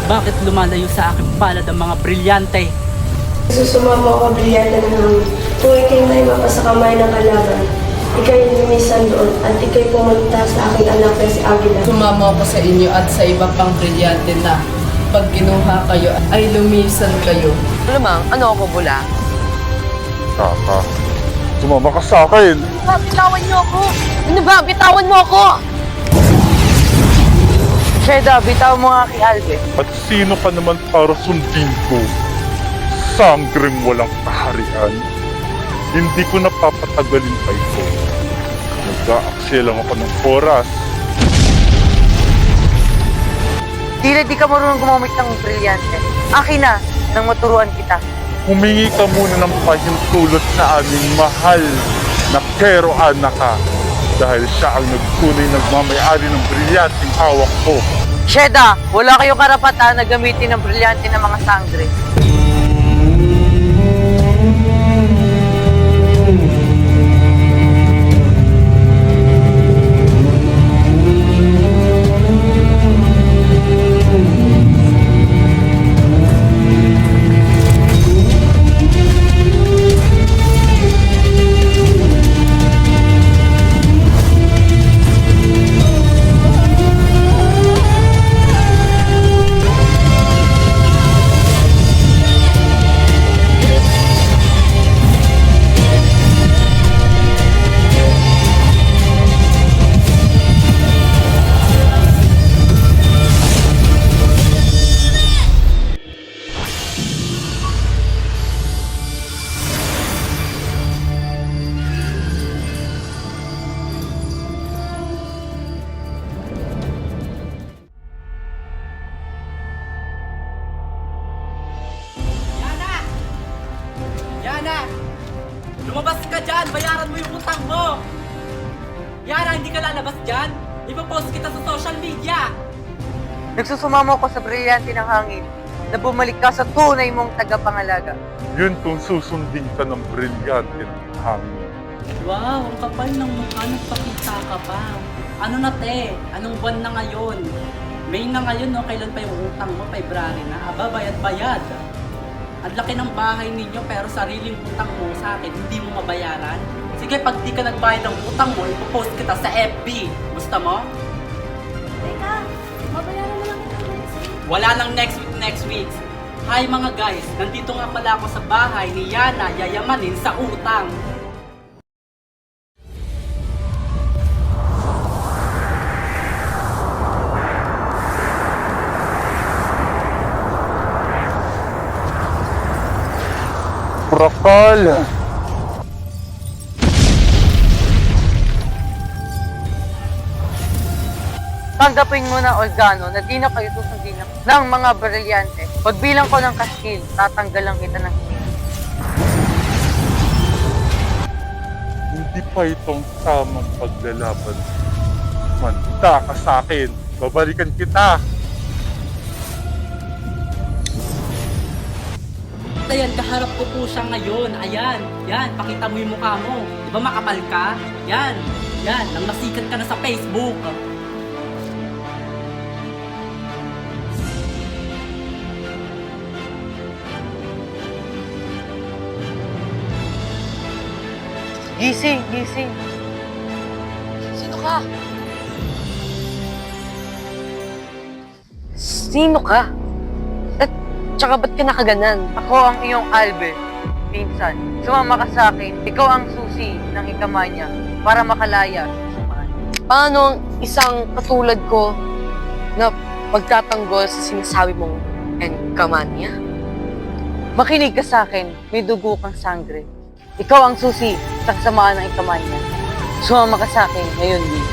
Bakit lumalayo sa aking palad ang mga brilyante? Susumama ako brilyante ng hangin. Kung ikay may mapasakamay ng kalaban, ikay lumisan doon at ikay pumunta sa aking anak na si Agila. Sumama ako sa inyo at sa iba pang brilyante na pag kinuha kayo ay lumisan kayo. Lamang, ano ako bula? Kaka, sumama ka sa akin. Bitawan niyo ako! Ano ba? Bitawan mo ako! Sheda, bitaw mo nga kay Albe. At sino ka naman para sundin ko? Sangreng walang kaharian. Hindi ko napapatagalin pa ito. Nag-aaksya lang ako ng oras. Tila di ka marunong gumamit ng brilyante. Akin na, nang maturuan kita. Humingi ka muna ng pahintulot sa aming mahal na Kero Anaka dahil siya ang nagtunay nagmamayari ng brilyanteng hawak ko. Sheda, wala kayong karapatan na gamitin ng brilyante ng mga sangre. Yana! Lumabas ka dyan! Bayaran mo yung utang mo! Yana, hindi ka lalabas dyan! Ipapost kita sa social media! Nagsusumamo ko sa brilyante ng hangin na bumalik ka sa tunay mong tagapangalaga. Yun kung susundin ka ng brilyante ng hangin. Wow, ang kapal ng mukha, nagpakita ka pa. Ano na te? Anong buwan na ngayon? May na ngayon, no? Kailan pa yung utang mo? February na. Aba, bayad-bayad. Ang laki ng bahay ninyo pero sariling utang mo sa akin, hindi mo mabayaran. Sige, pag di ka nagbayad ng utang mo, ipopost kita sa FB. Gusto mo? Teka, mabayaran na lang ito next week. Wala nang next week. Hi mga guys, nandito nga pala ako sa bahay ni Yana yayamanin sa utang. Prakal! Tanggapin mo na, Olgano, na di na kayo susundin ng mga brilyante. Pagbilang ko ng kaskil, tatanggalan kita ng hininga. Hindi pa itong tamang paglalaban. Manda ka sa akin. Babalikan kita. Ayan, kaharap ko po siya ngayon. Ayan, yan, pakita mo yung mukha mo. Di ba makapal ka? Yan, nang nasikat ka na sa Facebook. Gising, gising. Sino ka? Sino ka? At tsaka ba't ka nakaganan? Ako ang iyong Albe, pinsan. Sumama ka sa akin, ikaw ang susi ng ikamanya para makalaya sa samaan. Paano ang isang katulad ko na pagtatanggol sa sinasabi mong enkamanya? Makinig ka sa akin, may dugo kang sangre. Ikaw ang susi sa kasamaan ng ikamanya. Sumama ka sa akin ngayon, Lee.